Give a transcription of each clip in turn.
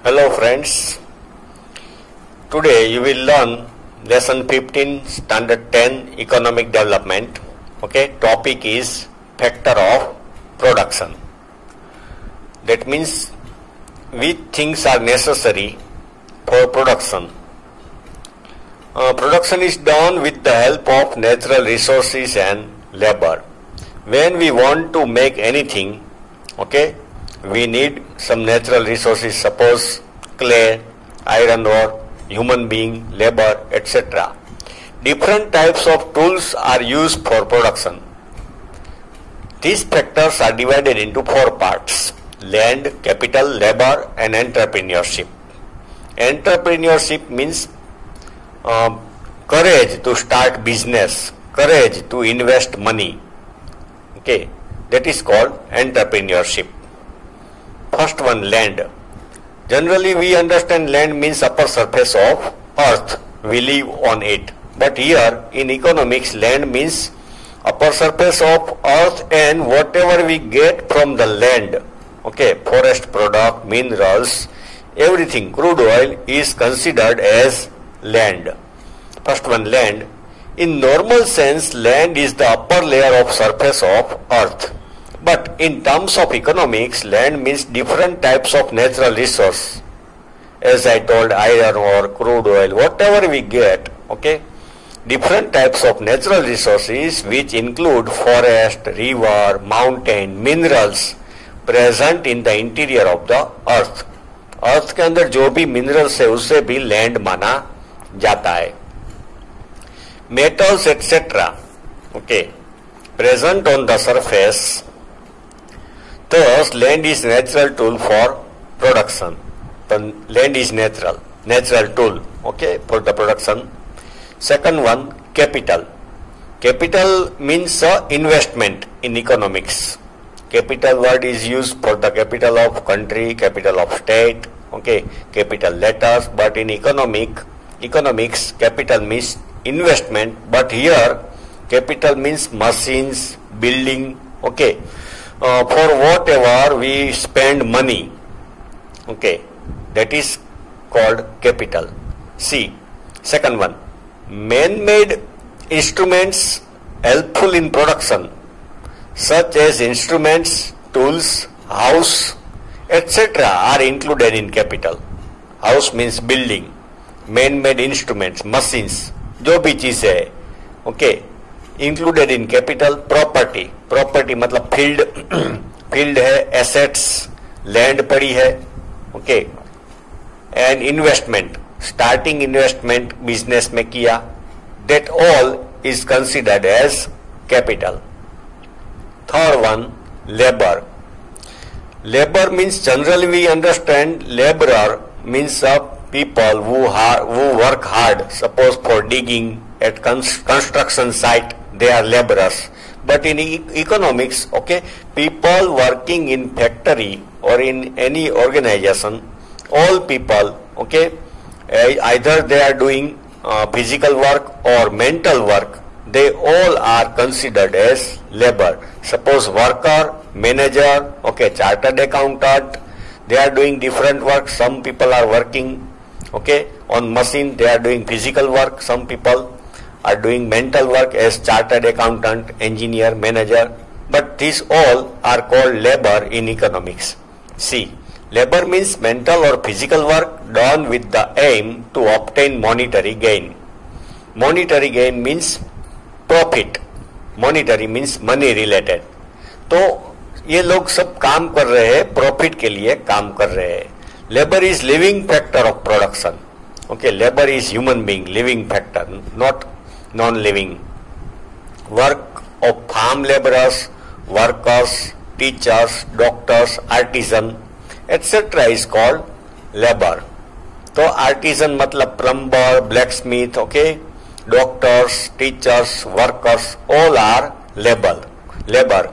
Hello friends, today you will learn lesson 15 standard 10 economic development. Okay, topic is factor of production. That means which things are necessary for production. Production is done with the help of natural resources and labor. When we want to make anything, okay, we need some natural resources, suppose clay, iron ore, human being, labor, etc. Different types of tools are used for production. These factors are divided into four parts: land, capital, labor and entrepreneurship. Entrepreneurship means courage to start business, courage to invest money. Okay, that is called entrepreneurship. First one, land. Generally we understand land means upper surface of earth, we live on it. But here in economics, land means upper surface of earth and whatever we get from the land. Okay, forest product, minerals, everything, crude oil is considered as land. First one, land. In normal sense, land is the upper layer of surface of earth. But in terms of economics, land means different types of natural resource. As I told, iron ore, crude oil, whatever we get, okay, different types of natural resources which include forest, river, mountain, minerals present in the interior of the earth. अर्थ के अंदर जो भी minerals है उसे भी land माना जाता है. Metals etc. Okay, present on the surface. Thus, land is natural tool for production. The land is natural tool. Okay, for the production. Second one, capital. Capital means investment in economics. Capital word is used for the capital of country, capital of state. Okay, capital letters. But in economics, capital means investment. But here, capital means machines, building. Okay. For whatever we spend money, okay, that is called capital. See, second one, man-made instruments helpful in production, such as instruments, tools, house, etc. are included in capital. House means building, man-made instruments, machines, जो भी चीज है, okay, included in capital. Property मतलब field है, assets, land पड़ी है, okay, and investment, starting investment business में किया, that all is considered as capital. Third one, labour means generally we understand labourer means people who work hard, suppose for digging at construction site, they are laborers. But in economics, okay, people working in factory or in any organization, all people, okay, either they are doing physical work or mental work, they all are considered as labor. Suppose worker, manager, okay, chartered accountant, they are doing different work. Some people are working, okay, on machine, they are doing physical work. Some people are doing mental work as chartered accountant, engineer, manager. But these all are called labor in economics. See, labor means mental or physical work done with the aim to obtain monetary gain. Monetary gain means profit. Monetary means money related. तो ये लोग सब काम कर रहे हैं, profit के लिए काम कर रहे हैं. Labor is living factor of production. Okay, labor is human being, living factor, not non-living. Work of farm laborers, workers, teachers, doctors, artisan, etc. is called labor. तो artisan मतलब plumber, blacksmith, okay, doctors, teachers, workers, all are labor.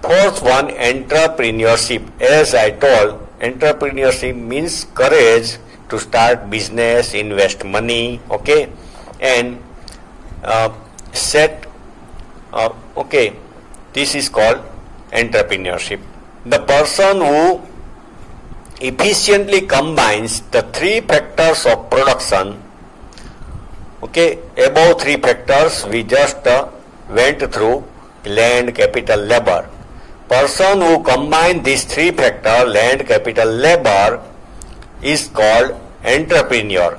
Fourth one, entrepreneurship. As I told, entrepreneurship means courage to start business, invest money, okay, and set, okay, this is called entrepreneurship. The person who efficiently combines the three factors of production. Okay, above three factors we just went through: land, capital, labor. Person who combine these three factors, land, capital, labor, is called entrepreneur.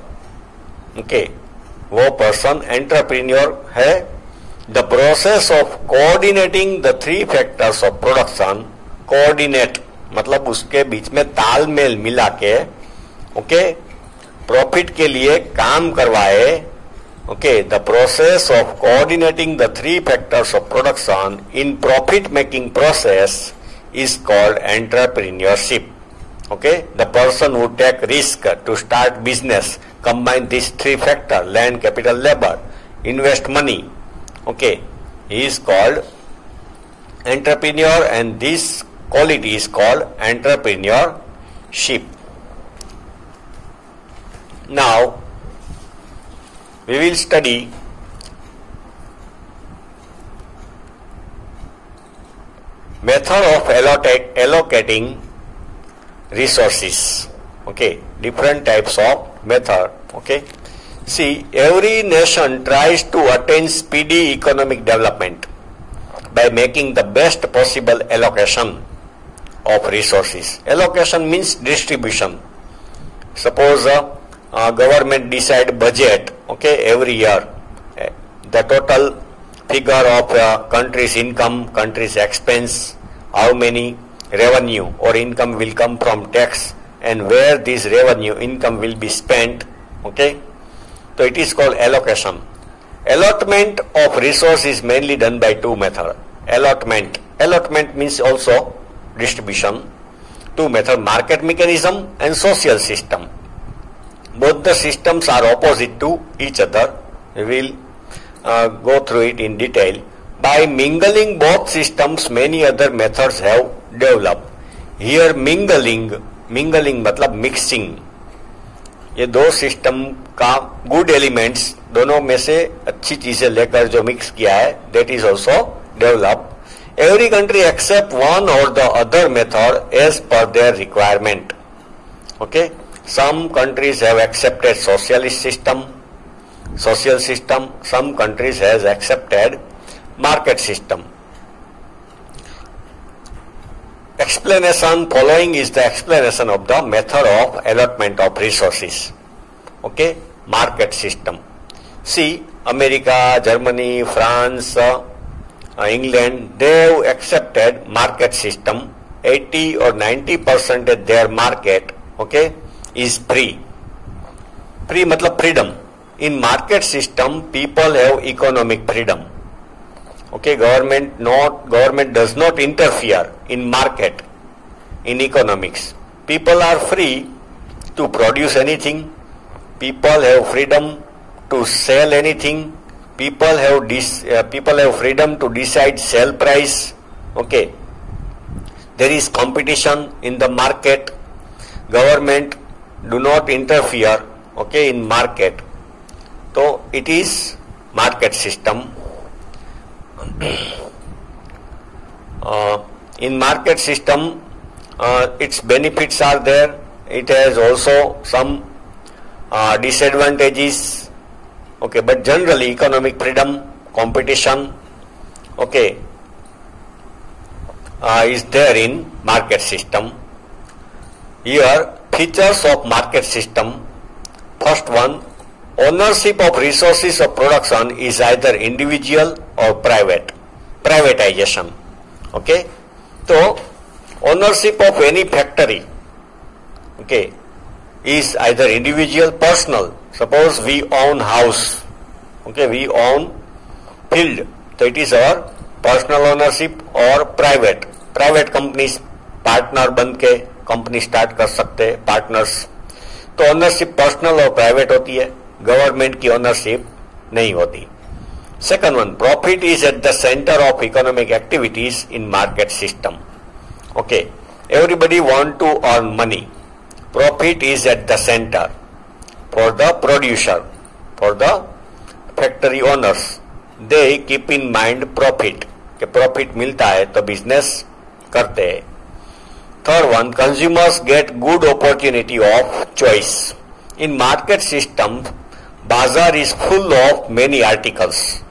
Okay, वो person entrepreneur है. The process of coordinating the three factors of production, coordinate मतलब उसके बीच में तालमेल मिला के, okay, profit के लिए काम करवाए. Okay, the process of coordinating the three factors of production in profit making process is called entrepreneurship. Okay, the person who take risk to start business, combine these three factors: land, capital, labor, invest money. Okay, he is called entrepreneur, and this quality is called entrepreneurship. Now we will study method of allocating resources. Okay, different types of method. Okay, see, every nation tries to attain speedy economic development by making the best possible allocation of resources. Allocation means distribution. Suppose government decide budget, okay, every year, the total figure of country's income, country's expense, how many revenue or income will come from tax, and where this revenue income will be spent. Okay, so it is called allocation. Allotment of resource is mainly done by two methods. Allotment means also distribution. Two methods: market mechanism and social system. Both the systems are opposite to each other. We will go through it in detail. By mingling both systems, many other methods have developed. Here mingling मतलब mixing. ये दो system का good elements, दोनों में से अच्छी चीजें लेकर जो मिक्स किया है, that is also develop. Every country accept one और the other method as per their requirement. Okay, some countries have accepted socialist system, some countries has accepted market system. Explanation following is the explanation of the method of allotment of resources. Okay, market system. See, America, Germany, France, England, they have accepted market system. 80 or 90% of their market, okay, is free. Free मतलब freedom. In market system, people have economic freedom. Okay, government does not interfere in market, in economics. People are free to produce anything. People have freedom to sell anything. People have freedom to decide sell price. Okay, there is competition in the market. Government do not interfere, okay, in market. So it is market system. In market system, its benefits are there. It has also some disadvantages. Okay, but generally economic freedom, competition, okay, is there in market system. Here, features of market system. First one, ownership of resources of production is either individual or private. Privatization. Okay, so ownership of any factory, okay, is either individual, personal. Suppose we own house, okay, we own field, so it is our personal ownership. or private companies partner बन के company start कर सकते हैं, partners. तो ownership personal और private होती है, government की ओनरशिप नहीं होती. Second one, profit is at the center of economic activities in market system. Okay, everybody want to earn money. Profit is at the center for the producer, for the factory owners. They keep in mind profit. कि profit मिलता है तो business करते हैं. Third one, consumers get good opportunity of choice. In market system, bazaar is full of many articles.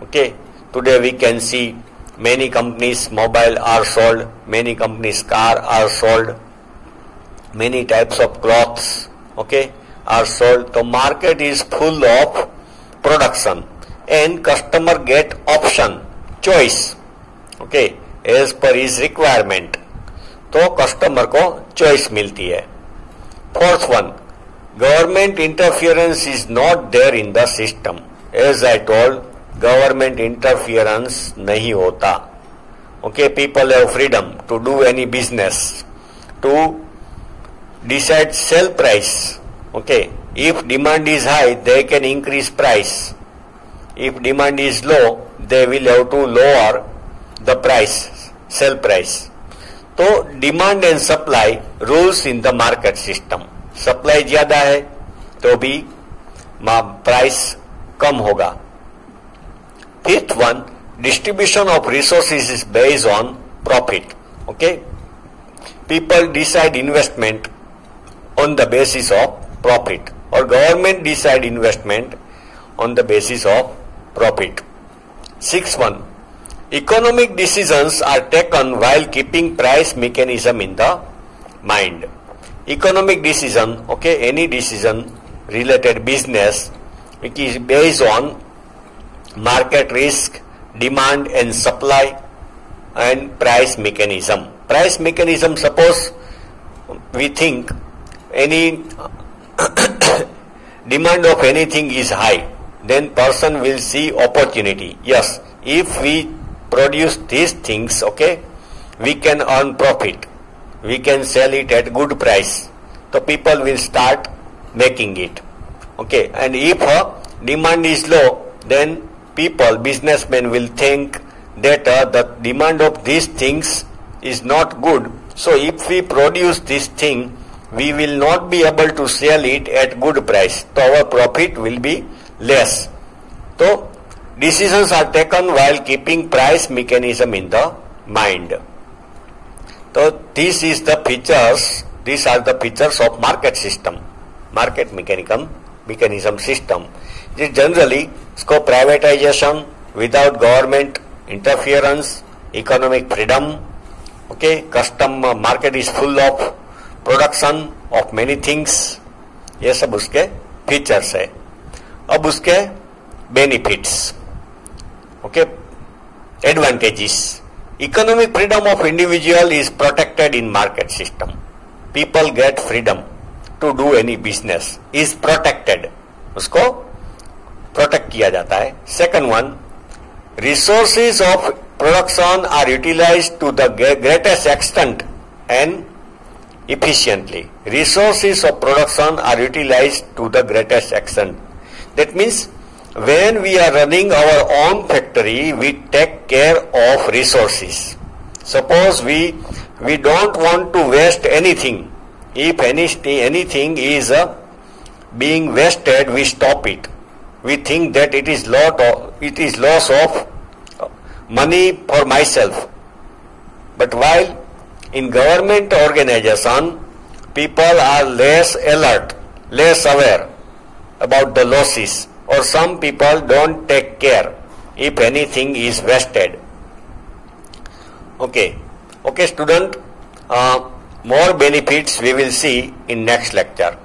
Okay, today we can see many companies mobile are sold, many companies car are sold, many types of clothes, okay, are sold. The market is full of production and customer get option, choice, okay, as per his requirement. तो customer को choice मिलती है. Fourth one, government interference is not there in the system. As I told, government interference नहीं होता. Okay, people have freedom to do any business, to decide sale price. Okay, if demand is high they can increase price. If demand is low they will have to lower the price, sale price. तो demand and supply rules in the market system. Supply ज्यादा है तो भी price कम होगा. Fifth one, distribution of resources is based on profit. Okay, people decide investment on the basis of profit और government decide investment on the basis of profit. Six one, economic decisions are taken while keeping price mechanism in the mind. Economic decision, okay, any decision related business which is based on market risk, demand and supply and price mechanism. Price mechanism, suppose we think any demand of anything is high, then person will see opportunity. Yes, if we produce these things, okay, we can earn profit, we can sell it at good price, so people will start making it. Okay, and if demand is low, then people, businessmen will think that the demand of these things is not good, so if we produce this thing we will not be able to sell it at good price, so our profit will be less. So decisions are taken while keeping price mechanism in the mind. So this is the features, these are the features of market system, market mechanism system. Generally, इसको privatization without government interference, economic freedom, okay, custom market is full of production of many things, ये सब उसके features है. अब उसके benefits. Okay, advantages. Economic freedom of individual is protected in market system. People get freedom to do any business, is protected. उसको protect किया जाता है. Second one, resources of production are utilized to the greatest extent and efficiently. Resources of production are utilized to the greatest extent. That means when we are running our own factory, we take care of resources. Suppose we don't want to waste anything. If anything is being wasted, we stop it. We think that it is loss of money for myself. But while in government organization, people are less alert, less aware about the losses. Or some people don't take care if anything is wasted. Okay, student, more benefits we will see in next lecture.